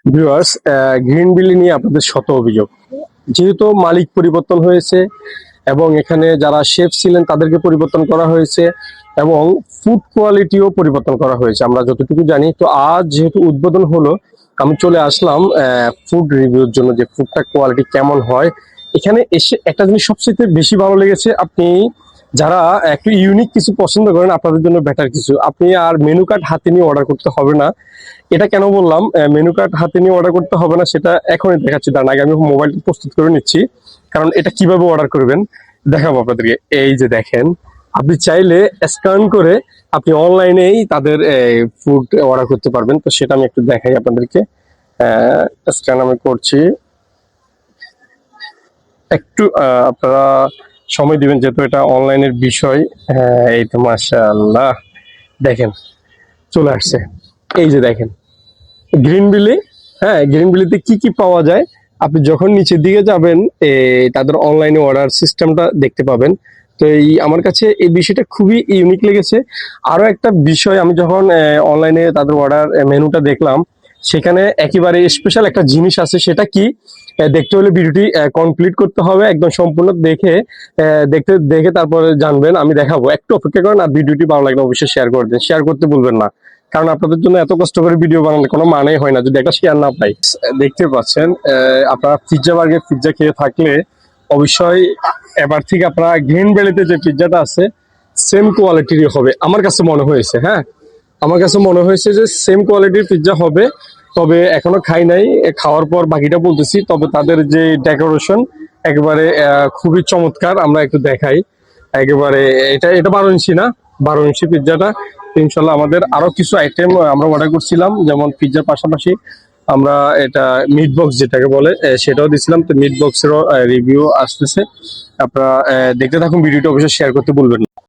Viewers, green বিলি নিয়ে আপনাদের শত অভিযোগ। যেহেতু মালিক পরিবর্তন হয়েছে এবং এখানে যারা শেফ ছিলেন তাদেরকে পরিবর্তন করা হয়েছে এবং ফুড কোয়ালিটিও পরিবর্তন করা হয়েছে আমরা যতটুকু জানি। তো আজ যেহেতু উদ্বোধন হলো, আমি চলে আসলাম ফুড রিভিউর জন্য যে ফুডটা কোয়ালিটি কেমন হয়। এখানে এসে একটা জিনিস সবচেয়ে বেশি ভালো লেগেছে, আপনি যারা একটু ইউনিক কিছু পছন্দ করেন আপনাদের জন্য বেটার কিছু, আপনি আর মেনু কার্ড হাতে নিয়ে অর্ডার করতে হবে না। এটা কেন বললাম মেনু কার্ড হাতে নিয়ে অর্ডার করতে হবে না, সেটা এখনই দেখাচ্ছি। তার আগে আমি মোবাইলটা প্রস্তুত করে নিচ্ছি, কারণ এটা কিভাবে অর্ডার করবেন দেখাবো আপনাদেরকে। এই যে দেখেন, আপনি চাইলে স্ক্যান করে আপনি অনলাইনেই তাদের ফুড অর্ডার করতে পারবেন। তো সেটা আমি একটু দেখাই আপনাদেরকে। স্ক্যান আমি করছি, একটু আপনারা সময় দিবেন যেহেতু এটা অনলাইনের বিষয়। এই তো মাশাআল্লাহ, দেখেন চলে আসছে। এই যে দেখেন গ্রিন বিলি। হ্যাঁ, গ্রিন বিলিতে কি কি পাওয়া যায় আপনি যখন নিচের দিকে যাবেন তাদের অনলাইনে অর্ডার সিস্টেমটা দেখতে পাবেন। তো এই আমার কাছে এই বিষয়টা খুবই ইউনিক লেগেছে। আরো একটা বিষয়, আমি যখন অনলাইনে তাদের অর্ডার মেনুটা দেখলাম, সেখানে একেবারে স্পেশাল একটা জিনিস আছে। সেটা কি দেখতে হলে ভিডিওটি কমপ্লিট করতে হবে, একদম সম্পূর্ণ দেখে দেখে তারপরে জানবেন। আমি দেখাবো, একটু অপেক্ষা করেন। আর ভিডিওটি ভালো লাগলে অবশ্যই শেয়ার করে দেন, শেয়ার করতে ভুলবেন না, কারণ আপনাদের জন্য এত কষ্ট করে ভিডিও বানালে কোনো মানে হয় না যদি একটা শেয়ার না পাই। দেখতে পাচ্ছেন আপনারা পিৎজা বার্গের পিৎজা খেয়ে থাকলে অবশ্যই এবার থেকে আপনারা গ্রিন ভ্যালিতে যে পিৎজাটা আছে সেম কোয়ালিটিরই হবে আমার কাছে মনে হয়েছে। হ্যাঁ, আমার কাছে মনে হয়েছে যে সেম কোয়ালিটির পিৎজা হবে। তবে এখনো খাই নাই, খাওয়ার পর বাকিটা বলতেছি। তবে তাদের যে ডেকোরেশন একেবারে খুবই চমৎকার, আমরা একটু দেখাই। একেবারে এটা এটা 12 ইঞ্চি না, 12 ইঞ্চি পিৎজাটা। ইনশাল্লাহ আমাদের আরো কিছু আইটেম আমরা অর্ডার করছিলাম, যেমন পিৎজার পাশাপাশি আমরা এটা মিট বক্স যেটাকে বলে সেটাও দিছিলাম। তো মিট বক্সেরও রিভিউ আসতেছে, আপনারা দেখতে থাকুন, ভিডিওটা অবশ্যই শেয়ার করতে ভুলবেন না।